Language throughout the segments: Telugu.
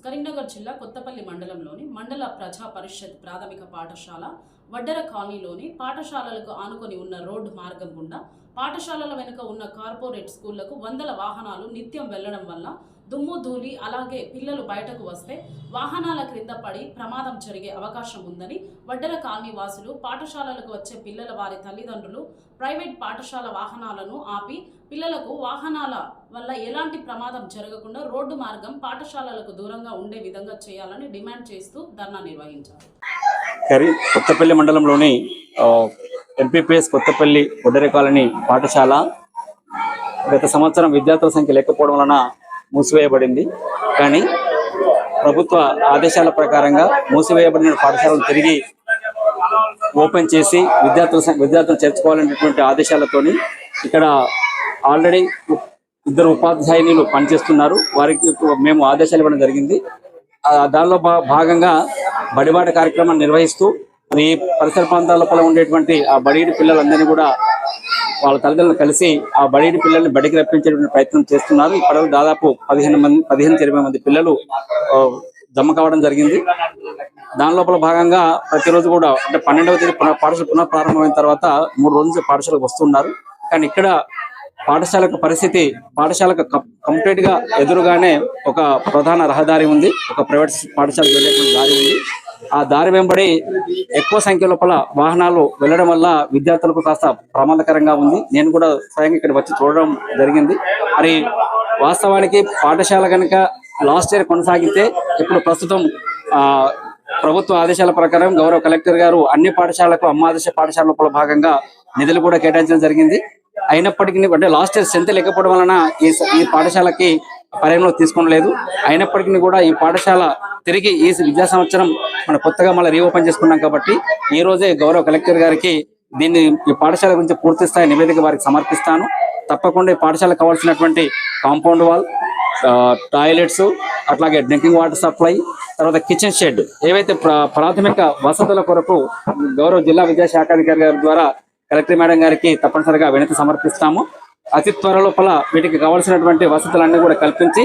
కరీంనగర్ జిల్లా కొత్తపల్లి మండలంలోని మండల ప్రజా పరిషత్ ప్రాథమిక పాఠశాల వడ్డెర కాలనీలోని పాఠశాలలకు ఆనుకొని ఉన్న రోడ్డు మార్గం గుండా పాఠశాలల వెనుక ఉన్న కార్పొరేట్ స్కూళ్లకు వందల వాహనాలు నిత్యం వెళ్లడం వల్ల దుమ్ము ధూళి అలాగే పిల్లలు బయటకు వస్తే వాహనాల క్రింద పడి ప్రమాదం జరిగే అవకాశం ఉందని వడ్డెర కాలనీ వాసులు పాఠశాలలకు వచ్చే పిల్లల వారి తల్లిదండ్రులు ప్రైవేట్ పాఠశాల వాహనాలను ఆపి పిల్లలకు వాహనాల వల్ల ఎలాంటి ప్రమాదం జరగకుండా రోడ్డు మార్గం పాఠశాలలకు దూరంగా ఉండే విధంగా చేయాలని డిమాండ్ చేస్తూ ధర్నా నిర్వహించారు. కొత్తపల్లి మండలంలోని ఎంపీపీఎస్ కొత్తపల్లి వడ్డెర కాలనీ పాఠశాల గత సంవత్సరం విద్యార్థుల సంఖ్య లేకపోవడం వలన మూసివేయబడింది. కానీ ప్రభుత్వ ఆదేశాల ప్రకారంగా మూసివేయబడిన పాఠశాలను తిరిగి ఓపెన్ చేసి విద్యార్థులు చేర్చుకోవాలనేటువంటి ఆదేశాలతోని ఇక్కడ ఆల్రెడీ ఇద్దరు ఉపాధ్యాయులు పనిచేస్తున్నారు. వారికి మేము ఆదేశాలు ఇవ్వడం జరిగింది. దానిలో భాగంగా బడిబాట కార్యక్రమాన్ని నిర్వహిస్తూ ఈ పరిసర ప్రాంతాల లోపల ఉండేటువంటి ఆ బడిడి పిల్లలందరినీ కూడా వాళ్ళ తల్లిదండ్రులు కలిసి ఆ బడిడి పిల్లల్ని బడికి రప్పించేటువంటి ప్రయత్నం చేస్తున్నారు. ఇప్పటివరకు దాదాపు 15-20 మంది పిల్లలు జమ కావడం జరిగింది. దాని లోపల భాగంగా ప్రతిరోజు కూడా అంటే 12వ తేదీ పాఠశాల పునఃప్రారంభమైన తర్వాత 3 రోజులు పాఠశాలకు వస్తున్నారు. కానీ ఇక్కడ పాఠశాలకు పరిస్థితి పాఠశాలకు కంప్లీట్ గా ఎదురుగానే ఒక ప్రధాన రహదారి ఉంది, ఒక ప్రైవేట్ పాఠశాలకు వెళ్ళేటువంటి దారి ఉంది. ఆ దారి వెంబడి ఎక్కువ సంఖ్య లోపల వాహనాలు వెళ్ళడం వల్ల విద్యార్థులకు కాస్త ప్రమాదకరంగా ఉంది. నేను కూడా స్వయంగా ఇక్కడ వచ్చి చూడడం జరిగింది. మరి వాస్తవానికి పాఠశాల కనుక లాస్ట్ ఇయర్ కొనసాగితే ఇప్పుడు ప్రస్తుతం ప్రభుత్వ ఆదేశాల ప్రకారం గౌరవ కలెక్టర్ గారు అన్ని పాఠశాలకు అమ్మ ఆదేశ పాఠశాల లోపల భాగంగా నిధులు కూడా కేటాయించడం జరిగింది. అయినప్పటికీ అంటే లాస్ట్ ఇయర్ స్ట్రెంత్ లేకపోవడం వలన ఈ పాఠశాలకి పరిగణలో తీసుకోలేదు. అయినప్పటికీ కూడా ఈ పాఠశాల తిరిగి ఈ విద్యా సంవత్సరం మనం కొత్తగా మళ్ళీ రీఓపెన్ చేసుకున్నాం కాబట్టి ఈ రోజే గౌరవ కలెక్టర్ గారికి ఈ పాఠశాల గురించి పూర్తి స్థాయి నివేదిక వారికి సమర్పిస్తాను. తప్పకుండా ఈ పాఠశాలకు కావాల్సినటువంటి కాంపౌండ్ వాల్, టాయిలెట్స్, అట్లాగే డ్రింకింగ్ వాటర్ సప్లై, తర్వాత కిచెన్ షెడ్ ఏవైతే ప్రాథమిక వసతుల కొరకు గౌరవ జిల్లా విద్యాశాఖాధికారి గారి ద్వారా కలెక్టర్ మేడం గారికి తప్పనిసరిగా వినతి సమర్పిస్తాము. అతి త్వర లోపల వీటికి కావాల్సినటువంటి వసతులన్నీ కూడా కల్పించి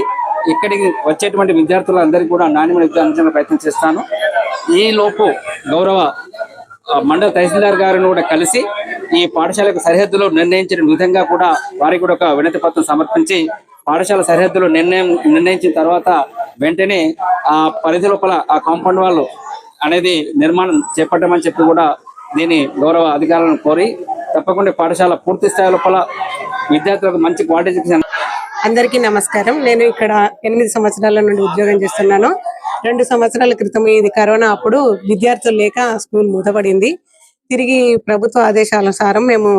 ఇక్కడికి వచ్చేటువంటి విద్యార్థులందరికీ కూడా నాణ్యమైన విద్య అందించడానికి ప్రయత్నం చేస్తాను. ఈ లోపు గౌరవ మండల తహసీల్దార్ గారిని కూడా కలిసి ఈ పాఠశాలకు సరిహద్దులు నిర్ణయించిన విధంగా కూడా వారికి కూడా ఒక వినతి పత్రం సమర్పించి పాఠశాల సరిహద్దులు నిర్ణయించిన తర్వాత వెంటనే ఆ పరిధి లోపల ఆ కాంపౌండ్ వాళ్ళు అనేది నిర్మాణం చేపట్టమని చెప్పి కూడా దీని గౌరవ అధికారులను కోరి తప్పకుండా పాఠశాల పూర్తి స్థాయి లోపల విద్యార్థులకు మంచి క్వాలిటీ. అందరికీ నమస్కారం. నేను ఇక్కడ 8 సంవత్సరాల నుండి ఉద్యోగం చేస్తున్నాను. 2 సంవత్సరాల క్రితం ఇది కరోనా అప్పుడు విద్యార్థులు లేక స్కూల్ మూతపడింది. తిరిగి ప్రభుత్వ ఆదేశానుసారం మేము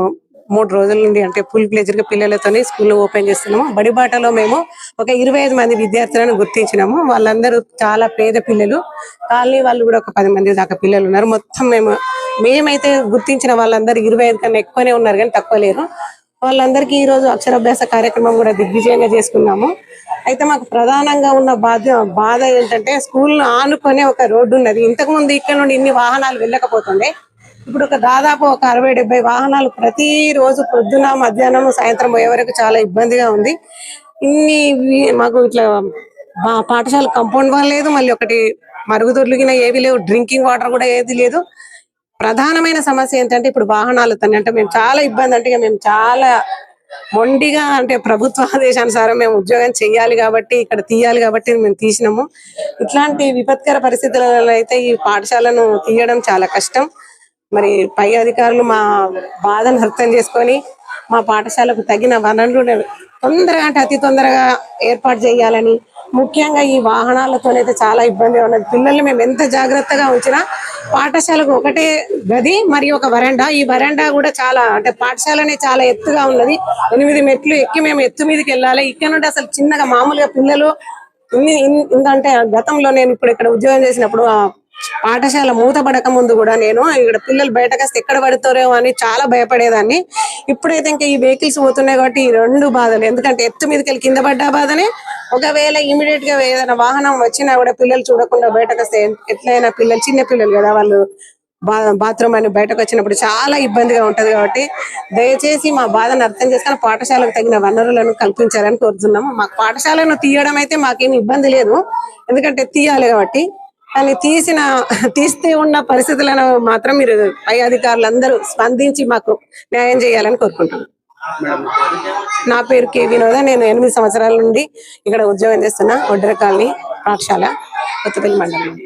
3 రోజుల నుండి అంటే ఫుల్ ప్లెజర్ గా పిల్లలతోనే స్కూల్ ఓపెన్ చేస్తున్నాము. బడిబాటలో మేము ఒక 25 మంది విద్యార్థులను గుర్తించినాము. వాళ్ళందరూ చాలా పేద పిల్లలు. కాలనీ వాళ్ళు కూడా ఒక 10 మంది దాకా పిల్లలు ఉన్నారు. మొత్తం మేమైతే గుర్తించిన వాళ్ళందరూ 25 కన్నా ఎక్కువనే ఉన్నారు, కానీ తక్కువ లేరు. వాళ్ళందరికీ ఈ రోజు అక్షరాభ్యాస కార్యక్రమం కూడా దిగ్విజయంగా చేసుకున్నాము. అయితే మాకు ప్రధానంగా ఉన్న బాధ ఏంటంటే స్కూల్ ఆనుకునే ఒక రోడ్డు ఉన్నది. ఇంతకు ముందు ఇక్కడ నుండి ఇన్ని వాహనాలు వెళ్ళకపోతుండే. ఇప్పుడు దాదాపు ఒక 60-70 వాహనాలు ప్రతి రోజు పొద్దున, మధ్యాహ్నం, సాయంత్రం పోయే వరకు చాలా ఇబ్బందిగా ఉంది. మాకు ఇట్లా పాఠశాల కాంపౌండ్ వాల్ లేదు, మళ్ళీ ఒకటి మరుగుదొడ్లుగిన ఏవి లేవు, డ్రింకింగ్ వాటర్ కూడా ఏది లేదు. ప్రధానమైన సమస్య ఏంటంటే ఇప్పుడు వాహనాలతో అంటే మేము చాలా ఇబ్బంది. అంటే మేము చాలా మొండిగా అంటే ప్రభుత్వ ఆదేశానుసారం మేము ఉద్యోగం చేయాలి కాబట్టి ఇక్కడ తీయాలి కాబట్టి మేము తీసినాము. ఇట్లాంటి విపత్కర పరిస్థితులలో అయితే ఈ పాఠశాలను తీయడం చాలా కష్టం. మరి పై అధికారులు మా బాధను అర్థం చేసుకొని మా పాఠశాలకు తగిన వనరులు తొందరగా అంటే అతి తొందరగా ఏర్పాటు చేయాలని, ముఖ్యంగా ఈ వాహనాలతోనైతే చాలా ఇబ్బంది ఉన్నది. పిల్లల్ని మేము ఎంత జాగ్రత్తగా ఉంచినా పాఠశాలకు ఒకటే గది మరియు ఒక వరండా. ఈ వరండా కూడా చాలా అంటే పాఠశాలనే చాలా ఎత్తుగా ఉన్నది. 8 మెట్లు ఎక్కి మేము ఎత్తు మీదకి వెళ్ళాలి. ఇక్కడ నుండి అసలు చిన్నగా మామూలుగా పిల్లలు ఇంకంటే గతంలో నేను ఇక్కడ ఉద్యోగం చేసినప్పుడు పాఠశాల మూతపడక ముందు కూడా నేను ఇక్కడ పిల్లలు బయటకు వస్తే ఎక్కడ పడతారో అని చాలా భయపడేదాన్ని. ఇప్పుడైతే ఇంకా ఈ వెహికల్స్ పోతున్నాయి కాబట్టి ఈ 2 బాధలు. ఎందుకంటే ఎత్తు మీదకి వెళ్ళి కింద పడ్డా బాధనే, ఒకవేళ ఇమీడియట్ గా ఏదైనా వాహనం వచ్చినా కూడా పిల్లలు చూడకుండా బయటకు వస్తే ఎట్లయినా చిన్న పిల్లలు కదా, వాళ్ళు బాత్రూమ్ అని బయటకు వచ్చినప్పుడు చాలా ఇబ్బందిగా ఉంటది. కాబట్టి దయచేసి మా బాధను అర్థం చేసుకుని పాఠశాలకు తగిన వనరులను కల్పించాలని కోరుతున్నాము. మాకు పాఠశాలను తీయడం అయితే మాకేమి ఇబ్బంది లేదు, ఎందుకంటే తీయాలి కాబట్టి. కానీ తీస్తే ఉన్న పరిస్థితులను మాత్రం మీరు పై అధికారులందరూ స్పందించి మాకు న్యాయం చేయాలని కోరుకుంటున్నాను. నా పేరు కె వినోద. నేను 8 సంవత్సరాల నుండి ఇక్కడ ఉద్యోగం చేస్తున్నా. వడ్డెర కాలనీ పాఠశాల, కొత్తపల్లి మండలం.